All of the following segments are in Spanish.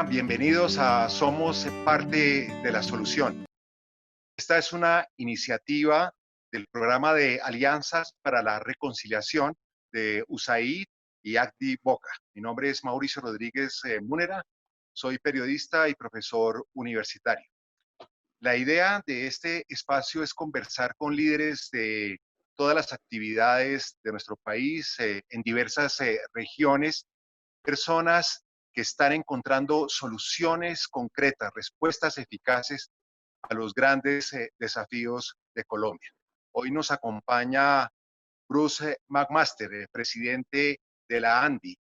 Hola, bienvenidos a Somos Parte de la Solución. Esta es una iniciativa del programa de Alianzas para la Reconciliación de USAID y ACDI Boca. Mi nombre es Mauricio Rodríguez Múnera, soy periodista y profesor universitario. La idea de este espacio es conversar con líderes de todas las actividades de nuestro país en diversas regiones, personas que están encontrando soluciones concretas, respuestas eficaces a los grandes desafíos de Colombia. Hoy nos acompaña Bruce McMaster, presidente de la ANDI.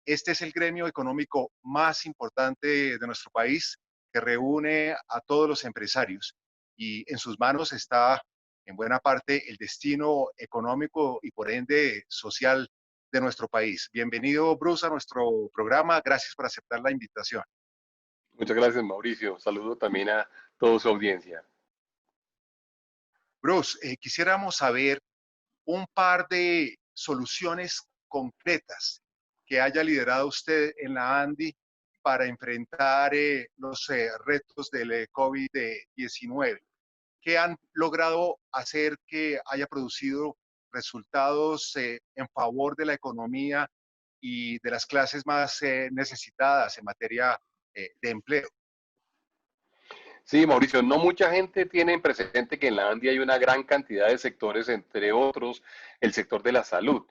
Este es el gremio económico más importante de nuestro país, que reúne a todos los empresarios, y en sus manos está en buena parte el destino económico y por ende social de nuestro país. Bienvenido, Bruce, a nuestro programa. Gracias por aceptar la invitación. Muchas gracias, Mauricio. Saludo también a toda su audiencia. Bruce, quisiéramos saber un par de soluciones concretas que haya liderado usted en la ANDI para enfrentar los retos del COVID-19. ¿Qué han logrado hacer que haya producido resultados en favor de la economía y de las clases más necesitadas en materia de empleo? Sí, Mauricio, no mucha gente tiene presente que en la ANDI hay una gran cantidad de sectores, entre otros el sector de la salud.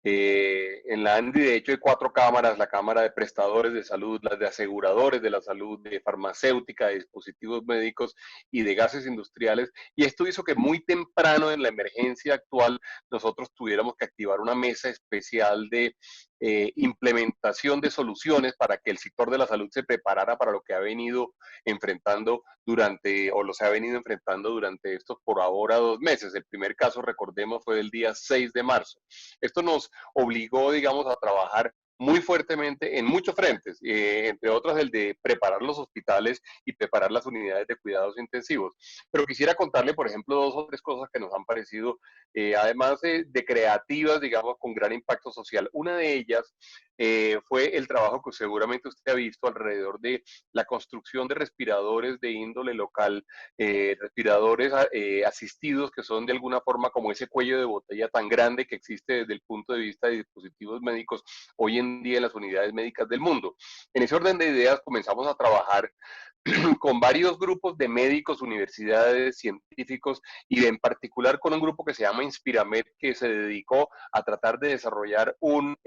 En la ANDI, de hecho, hay 4 cámaras: la Cámara de Prestadores de Salud, las de Aseguradores de la Salud, de Farmacéutica, de Dispositivos Médicos y de Gases Industriales. Y esto hizo que muy temprano en la emergencia actual nosotros tuviéramos que activar una mesa especial de implementación de soluciones para que el sector de la salud se preparara para lo que ha venido enfrentando los ha venido enfrentando durante estos por ahora 2 meses. El primer caso, recordemos, fue el día 6 de marzo. Esto nos obligó, digamos, a trabajar muy fuertemente en muchos frentes, entre otros el de preparar los hospitales y preparar las unidades de cuidados intensivos. Pero quisiera contarle, por ejemplo, 2 o 3 cosas que nos han parecido, además de creativas, digamos, con gran impacto social. Una de ellas fue el trabajo que seguramente usted ha visto alrededor de la construcción de respiradores de índole local, respiradores asistidos, que son de alguna forma como ese cuello de botella tan grande que existe desde el punto de vista de dispositivos médicos hoy en día en las unidades médicas del mundo. En ese orden de ideas comenzamos a trabajar con varios grupos de médicos, universidades, científicos, y en particular con un grupo que se llama Inspiramed, que se dedicó a tratar de desarrollar un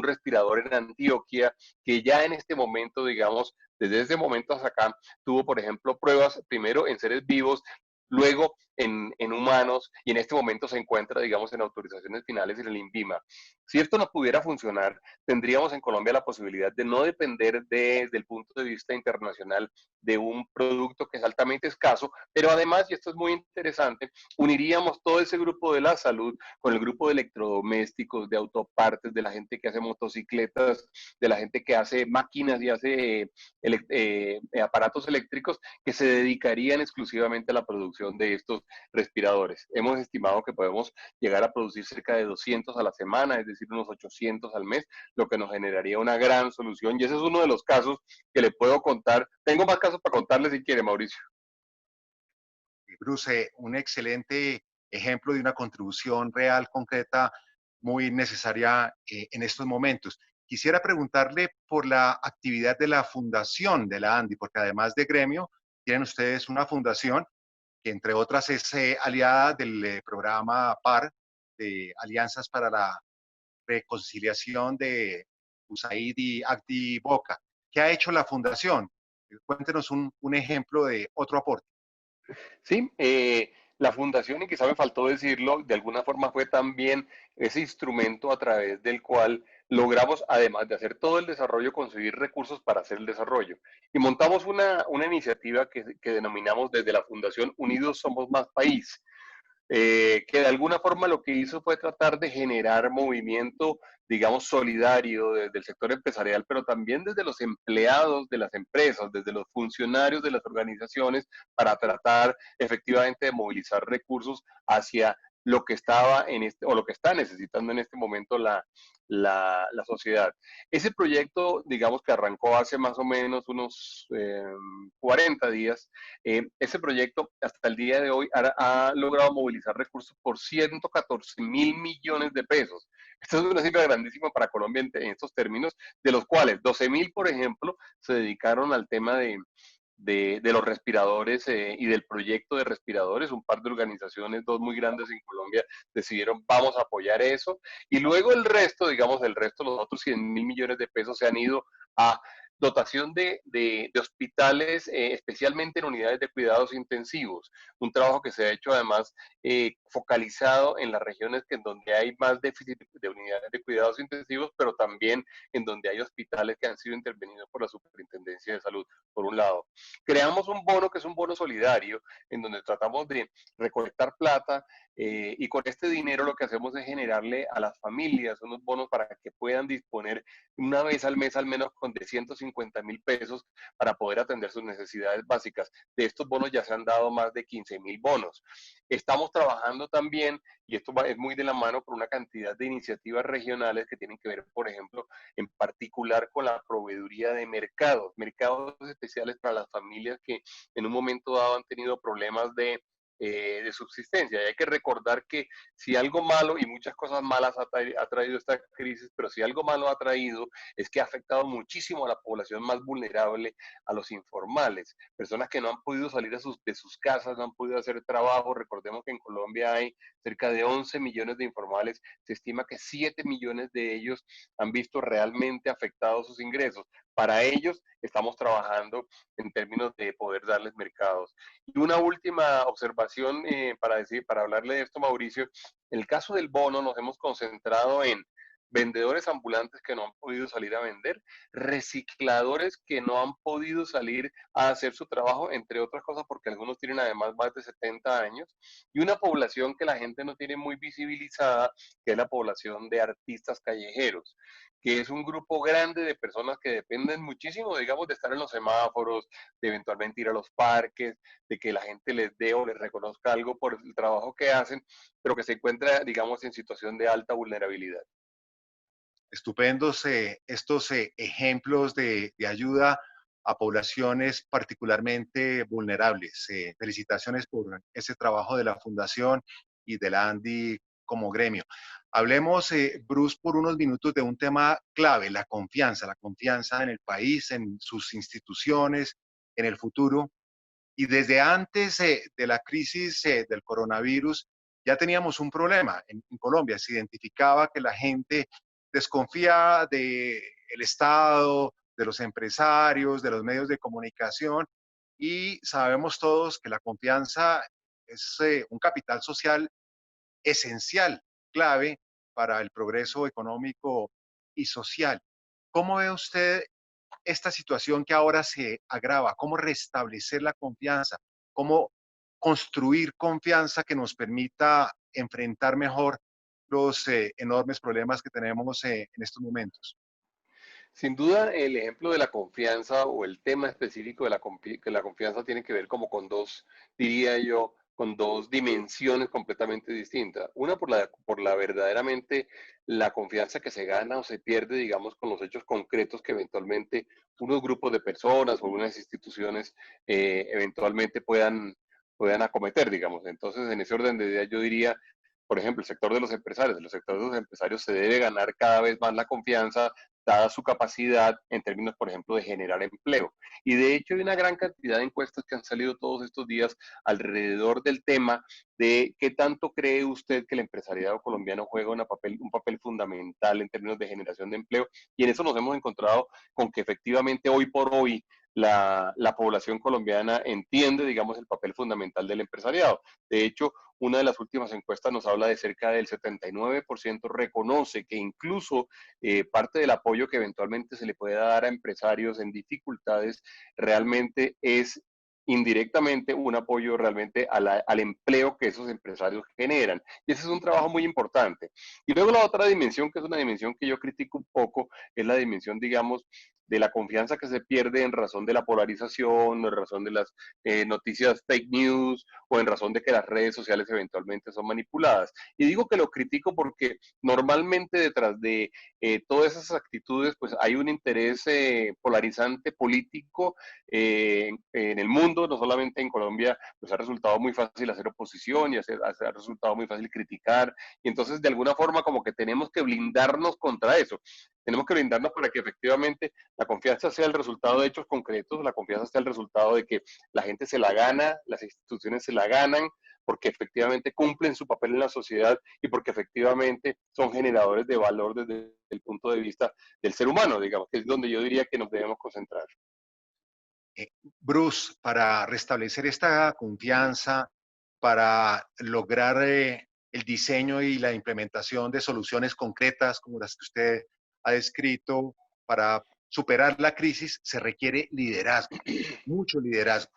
respirador en Antioquia, que ya en este momento, digamos, desde ese momento hasta acá, tuvo, por ejemplo, pruebas primero en seres vivos, luego en humanos, y en este momento se encuentra, digamos, en autorizaciones finales en el INVIMA. Si esto no pudiera funcionar, tendríamos en Colombia la posibilidad de no depender desde el punto de vista internacional de un producto que es altamente escaso, pero además, y esto es muy interesante, uniríamos todo ese grupo de la salud con el grupo de electrodomésticos, de autopartes, de la gente que hace motocicletas, de la gente que hace máquinas y hace aparatos eléctricos, que se dedicarían exclusivamente a la producción de estos respiradores. Hemos estimado que podemos llegar a producir cerca de 200 a la semana, es decir, unos 800 al mes, lo que nos generaría una gran solución. Y ese es uno de los casos que le puedo contar. Tengo más casos para contarle si quiere, Mauricio. Bruce, un excelente ejemplo de una contribución real, concreta, muy necesaria en estos momentos. Quisiera preguntarle por la actividad de la fundación de la ANDI, porque además de gremio, tienen ustedes una fundación que entre otras es aliada del programa PAR, de Alianzas para la Reconciliación de USAID y ACDI Boca. ¿Qué ha hecho la fundación? Cuéntenos un ejemplo de otro aporte. Sí, la fundación, y quizá me faltó decirlo, de alguna forma fue también ese instrumento a través del cual logramos, además de hacer todo el desarrollo, conseguir recursos para hacer el desarrollo. Y montamos una iniciativa que denominamos desde la Fundación Unidos Somos Más País, que de alguna forma lo que hizo fue tratar de generar movimiento, digamos, solidario desde el sector empresarial, pero también desde los empleados de las empresas, desde los funcionarios de las organizaciones, para tratar efectivamente de movilizar recursos hacia lo que estaba en este, o lo que está necesitando en este momento la sociedad. Ese proyecto, digamos que arrancó hace más o menos unos 40 días. Ese proyecto hasta el día de hoy ha logrado movilizar recursos por 114.000 millones de pesos. Esto es una cifra grandísima para Colombia en estos términos, de los cuales 12.000, por ejemplo, se dedicaron al tema de los respiradores y del proyecto de respiradores. Un par de organizaciones, dos muy grandes en Colombia, decidieron vamos a apoyar eso. Y luego el resto, digamos, el resto, los otros 100.000 millones de pesos se han ido a dotación de hospitales, especialmente en unidades de cuidados intensivos. Un trabajo que se ha hecho además focalizado en las regiones en donde hay más déficit de unidades de cuidados intensivos, pero también en donde hay hospitales que han sido intervenidos por la Superintendencia de Salud, por un lado. Creamos un bono que es un bono solidario, en donde tratamos de recolectar plata y con este dinero lo que hacemos es generarle a las familias unos bonos para que puedan disponer una vez al mes al menos con de 150.000 pesos para poder atender sus necesidades básicas. De estos bonos ya se han dado más de 15.000 bonos. Estamos trabajando también, y esto es muy de la mano, por una cantidad de iniciativas regionales que tienen que ver, por ejemplo, en particular con la proveeduría de mercados, mercados especiales para las familias que en un momento dado han tenido problemas de subsistencia. Y hay que recordar que si algo malo, y muchas cosas malas ha traído esta crisis, pero si algo malo ha traído es que ha afectado muchísimo a la población más vulnerable, a los informales, personas que no han podido salir de sus casas, no han podido hacer trabajo. Recordemos que en Colombia hay cerca de 11 millones de informales, se estima que 7 millones de ellos han visto realmente afectados sus ingresos. Para ellos estamos trabajando en términos de poder darles mercados. Y una última observación para hablarle de esto, Mauricio. En el caso del bono nos hemos concentrado en vendedores ambulantes que no han podido salir a vender, recicladores que no han podido salir a hacer su trabajo, entre otras cosas porque algunos tienen además más de 70 años, y una población que la gente no tiene muy visibilizada, que es la población de artistas callejeros, que es un grupo grande de personas que dependen muchísimo, digamos, de estar en los semáforos, de eventualmente ir a los parques, de que la gente les dé o les reconozca algo por el trabajo que hacen, pero que se encuentra, digamos, en situación de alta vulnerabilidad. Estupendos estos ejemplos de ayuda a poblaciones particularmente vulnerables. Felicitaciones por ese trabajo de la Fundación y de la ANDI como gremio. Hablemos, Bruce, por unos minutos de un tema clave, la confianza en el país, en sus instituciones, en el futuro. Y desde antes de la crisis del coronavirus ya teníamos un problema en Colombia. Se identificaba que la gente desconfía del Estado, de los empresarios, de los medios de comunicación, y sabemos todos que la confianza es un capital social esencial, clave para el progreso económico y social. ¿Cómo ve usted esta situación que ahora se agrava? ¿Cómo restablecer la confianza? ¿Cómo construir confianza que nos permita enfrentar mejor los enormes problemas que tenemos en estos momentos? Sin duda, el ejemplo de la confianza o el tema específico de que la confianza tiene que ver como con dos, diría yo, con dos dimensiones completamente distintas. Una por la verdaderamente la confianza que se gana o se pierde, digamos, con los hechos concretos que eventualmente unos grupos de personas o unas instituciones eventualmente puedan acometer, digamos. Entonces, en ese orden de ideas, yo diría, por ejemplo, el sector de los empresarios. El sector de los empresarios se debe ganar cada vez más la confianza, dada su capacidad en términos, por ejemplo, de generar empleo. Y de hecho hay una gran cantidad de encuestas que han salido todos estos días alrededor del tema de qué tanto cree usted que el empresariado colombiano juega un papel fundamental en términos de generación de empleo. Y en eso nos hemos encontrado con que efectivamente hoy por hoy la población colombiana entiende, digamos, el papel fundamental del empresariado. De hecho, una de las últimas encuestas nos habla de cerca del 79% reconoce que incluso parte del apoyo que eventualmente se le puede dar a empresarios en dificultades realmente es indirectamente un apoyo realmente al empleo que esos empresarios generan. Y ese es un trabajo muy importante. Y luego la otra dimensión, que es una dimensión que yo critico un poco, es la dimensión, digamos, de la confianza que se pierde en razón de la polarización, en razón de las noticias fake news o en razón de que las redes sociales eventualmente son manipuladas. Y digo que lo critico porque normalmente detrás de todas esas actitudes pues hay un interés polarizante político en el mundo, no solamente en Colombia, pues ha resultado muy fácil hacer oposición y ha resultado muy fácil criticar, y entonces de alguna forma como que tenemos que blindarnos contra eso. Tenemos que brindarnos para que efectivamente la confianza sea el resultado de hechos concretos, la confianza sea el resultado de que la gente se la gana, las instituciones se la ganan, porque efectivamente cumplen su papel en la sociedad y porque efectivamente son generadores de valor desde el punto de vista del ser humano, digamos, que es donde yo diría que nos debemos concentrar. Bruce, para restablecer esta confianza, para lograr el diseño y la implementación de soluciones concretas como las que usted ha descrito, para superar la crisis, se requiere liderazgo, mucho liderazgo.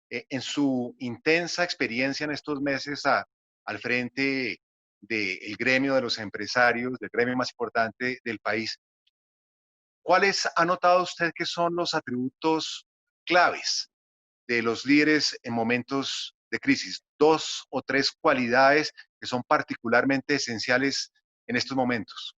En su intensa experiencia en estos meses al frente del gremio de los empresarios, del gremio más importante del país, ¿cuáles ha notado usted que son los atributos claves de los líderes en momentos de crisis? Dos o tres cualidades que son particularmente esenciales en estos momentos.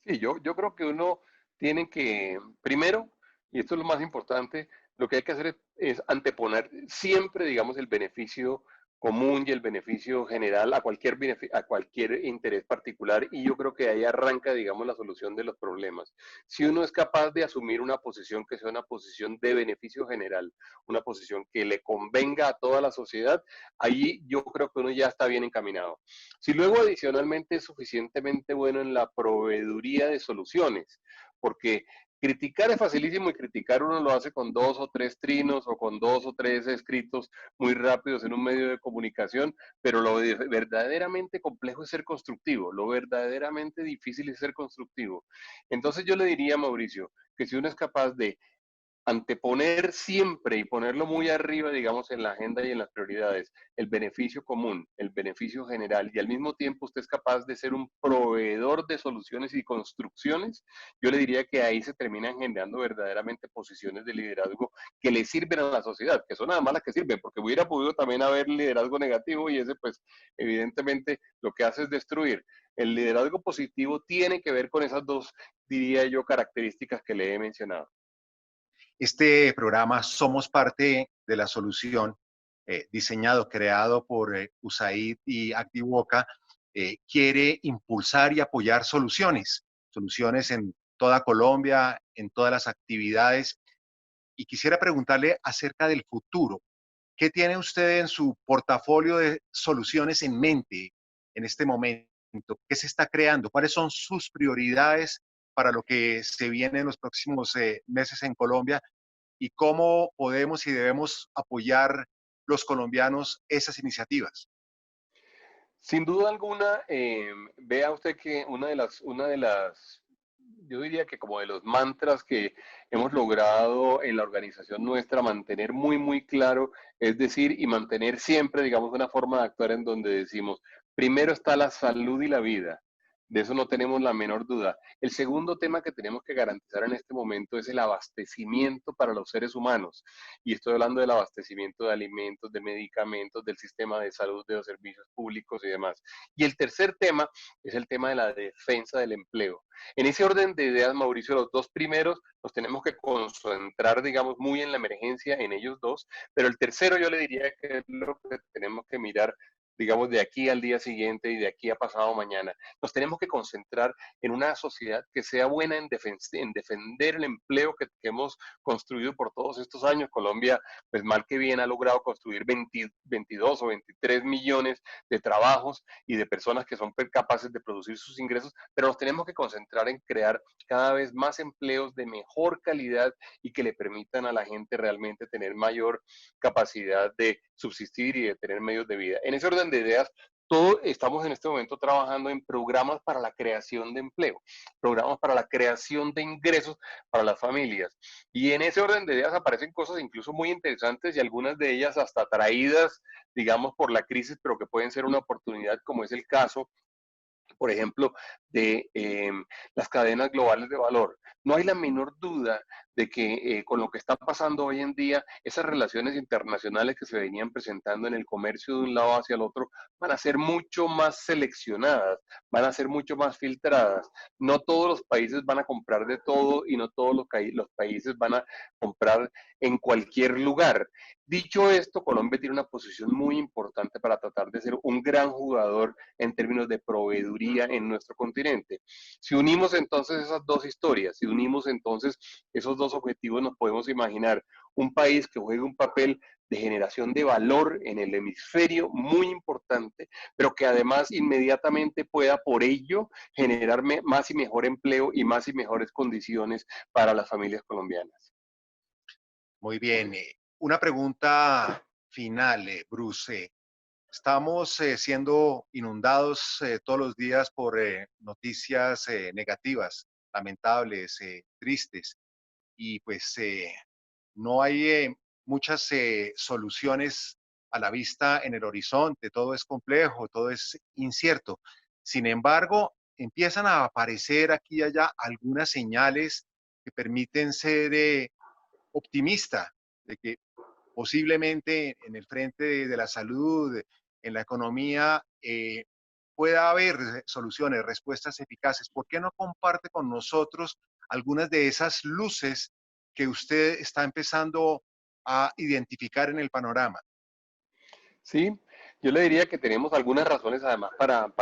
Sí, yo creo que uno tiene que, primero, y esto es lo más importante, lo que hay que hacer es anteponer siempre, digamos, el beneficio común y el beneficio general a cualquier interés particular, y yo creo que ahí arranca, digamos, la solución de los problemas. Si uno es capaz de asumir una posición que sea una posición de beneficio general, una posición que le convenga a toda la sociedad, ahí yo creo que uno ya está bien encaminado. Si luego adicionalmente es suficientemente bueno en la proveeduría de soluciones, porque criticar es facilísimo y criticar uno lo hace con dos o tres trinos o con dos o tres escritos muy rápidos en un medio de comunicación, pero lo verdaderamente complejo es ser constructivo, lo verdaderamente difícil es ser constructivo. Entonces yo le diría a Mauricio que si uno es capaz de anteponer siempre y ponerlo muy arriba, digamos, en la agenda y en las prioridades, el beneficio común, el beneficio general, y al mismo tiempo usted es capaz de ser un proveedor de soluciones y construcciones, yo le diría que ahí se terminan generando verdaderamente posiciones de liderazgo que le sirven a la sociedad, que son nada más las que sirven, porque hubiera podido también haber liderazgo negativo y ese pues evidentemente lo que hace es destruir. El liderazgo positivo tiene que ver con esas dos, diría yo, características que le he mencionado. Este programa Somos Parte de la Solución, diseñado, creado por USAID y Activoca, quiere impulsar y apoyar soluciones, soluciones en toda Colombia, en todas las actividades. Y quisiera preguntarle acerca del futuro. ¿Qué tiene usted en su portafolio de soluciones en mente en este momento? ¿Qué se está creando? ¿Cuáles son sus prioridades para lo que se viene en los próximos meses en Colombia? ¿Y cómo podemos y debemos apoyar los colombianos esas iniciativas? Sin duda alguna, vea usted que yo diría que como de los mantras que hemos logrado en la organización nuestra mantener muy, muy claro, es decir, y mantener siempre, digamos, una forma de actuar en donde decimos, primero está la salud y la vida. De eso no tenemos la menor duda. El segundo tema que tenemos que garantizar en este momento es el abastecimiento para los seres humanos. Y estoy hablando del abastecimiento de alimentos, de medicamentos, del sistema de salud, de los servicios públicos y demás. Y el tercer tema es el tema de la defensa del empleo. En ese orden de ideas, Mauricio, los dos primeros nos tenemos que concentrar, digamos, muy en la emergencia, en ellos dos, pero el tercero yo le diría que es lo que tenemos que mirar, digamos, de aquí al día siguiente y de aquí a pasado mañana. Nos tenemos que concentrar en una sociedad que sea buena en defender el empleo que hemos construido por todos estos años. Colombia, pues mal que bien, ha logrado construir 22 o 23 millones de trabajos y de personas que son capaces de producir sus ingresos, pero nos tenemos que concentrar en crear cada vez más empleos de mejor calidad y que le permitan a la gente realmente tener mayor capacidad de subsistir y de tener medios de vida. En ese orden de ideas, todos estamos en este momento trabajando en programas para la creación de empleo, programas para la creación de ingresos para las familias. Y en ese orden de ideas aparecen cosas incluso muy interesantes y algunas de ellas hasta traídas, digamos, por la crisis, pero que pueden ser una oportunidad, como es el caso por ejemplo, de las cadenas globales de valor. No hay la menor duda de que con lo que está pasando hoy en día, esas relaciones internacionales que se venían presentando en el comercio de un lado hacia el otro van a ser mucho más seleccionadas, van a ser mucho más filtradas. No todos los países van a comprar de todo y no todos los países van a comprar en cualquier lugar. Dicho esto, Colombia tiene una posición muy importante para tratar de ser un gran jugador en términos de proveeduría en nuestro continente. Si unimos entonces esas dos historias, si unimos entonces esos dos objetivos, nos podemos imaginar un país que juegue un papel de generación de valor en el hemisferio muy importante, pero que además inmediatamente pueda por ello generar más y mejor empleo y más y mejores condiciones para las familias colombianas. Muy bien. Una pregunta final, Bruce. Estamos siendo inundados todos los días por noticias negativas, lamentables, tristes, y pues no hay muchas soluciones a la vista en el horizonte, todo es complejo, todo es incierto. Sin embargo, empiezan a aparecer aquí y allá algunas señales que permiten ser optimista de que posiblemente en el frente de la salud, en la economía, pueda haber soluciones, respuestas eficaces. ¿Por qué no comparte con nosotros algunas de esas luces que usted está empezando a identificar en el panorama? Sí, yo le diría que tenemos algunas razones además para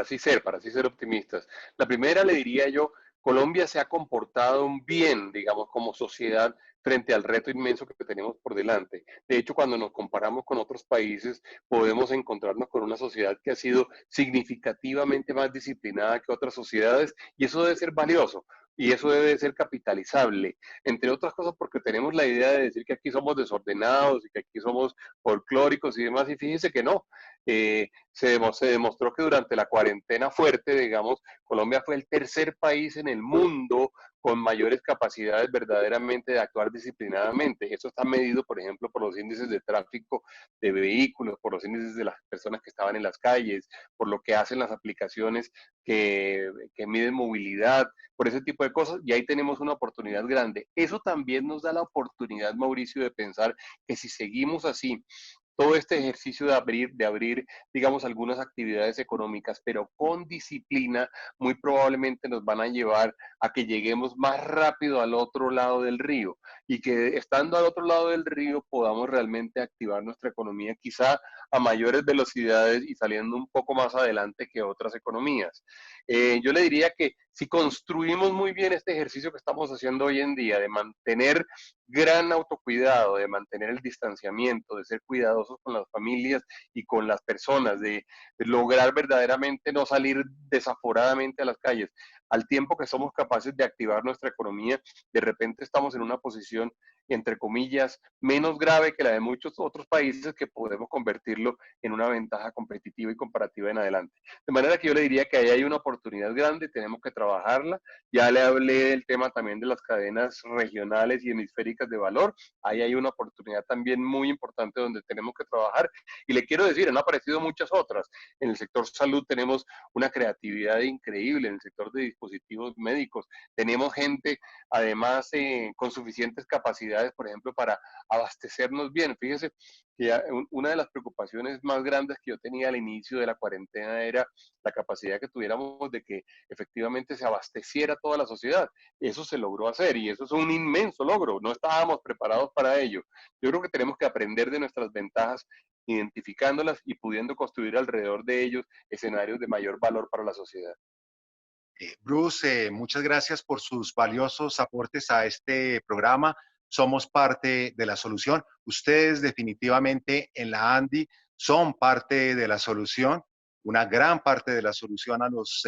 así ser optimistas. La primera le diría yo, Colombia se ha comportado bien, digamos, como sociedad frente al reto inmenso que tenemos por delante. De hecho, cuando nos comparamos con otros países, podemos encontrarnos con una sociedad que ha sido significativamente más disciplinada que otras sociedades y eso debe ser valioso. Y eso debe ser capitalizable, entre otras cosas porque tenemos la idea de decir que aquí somos desordenados y que aquí somos folclóricos y demás, y fíjense que no. Se demostró que durante la cuarentena fuerte, digamos, Colombia fue el tercer país en el mundo con mayores capacidades verdaderamente de actuar disciplinadamente. Eso está medido, por ejemplo, por los índices de tráfico de vehículos, por los índices de las personas que estaban en las calles, por lo que hacen las aplicaciones que miden movilidad, por ese tipo de cosas, y ahí tenemos una oportunidad grande. Eso también nos da la oportunidad, Mauricio, de pensar que si seguimos así, todo este ejercicio de abrir, digamos, algunas actividades económicas, pero con disciplina, muy probablemente nos van a llevar a que lleguemos más rápido al otro lado del río y que estando al otro lado del río podamos realmente activar nuestra economía quizá a mayores velocidades y saliendo un poco más adelante que otras economías. Yo le diría que si construimos muy bien este ejercicio que estamos haciendo hoy en día, de mantener gran autocuidado, de mantener el distanciamiento, de ser cuidadosos con las familias y con las personas, de lograr verdaderamente no salir desaforadamente a las calles, al tiempo que somos capaces de activar nuestra economía, de repente estamos en una posición, entre comillas, menos grave que la de muchos otros países que podemos convertirlo en una ventaja competitiva y comparativa en adelante. De manera que yo le diría que ahí hay una oportunidad grande, tenemos que trabajarla. Ya le hablé del tema también de las cadenas regionales y hemisféricas de valor. Ahí hay una oportunidad también muy importante donde tenemos que trabajar. Y le quiero decir, han aparecido muchas otras. En el sector salud tenemos una creatividad increíble, en el sector de dispositivos médicos. Tenemos gente, además, con suficientes capacidades, por ejemplo, para abastecernos bien. Fíjese que una de las preocupaciones más grandes que yo tenía al inicio de la cuarentena era la capacidad que tuviéramos de que efectivamente se abasteciera toda la sociedad. Eso se logró hacer y eso es un inmenso logro. No estábamos preparados para ello. Yo creo que tenemos que aprender de nuestras ventajas, identificándolas y pudiendo construir alrededor de ellos escenarios de mayor valor para la sociedad. Bruce, muchas gracias por sus valiosos aportes a este programa. Somos parte de la solución. Ustedes definitivamente en la ANDI son parte de la solución, una gran parte de la solución a los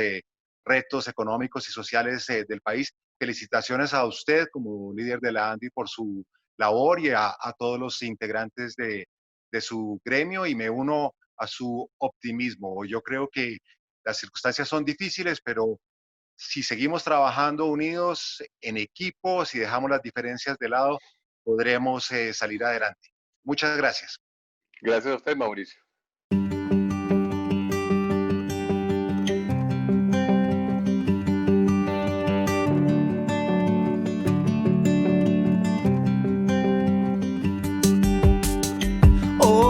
retos económicos y sociales del país. Felicitaciones a usted como líder de la ANDI por su labor y a todos los integrantes de su gremio y me uno a su optimismo. Yo creo que las circunstancias son difíciles, pero si seguimos trabajando unidos en equipo, si dejamos las diferencias de lado, podremos salir adelante. Muchas gracias. Gracias a usted, Mauricio.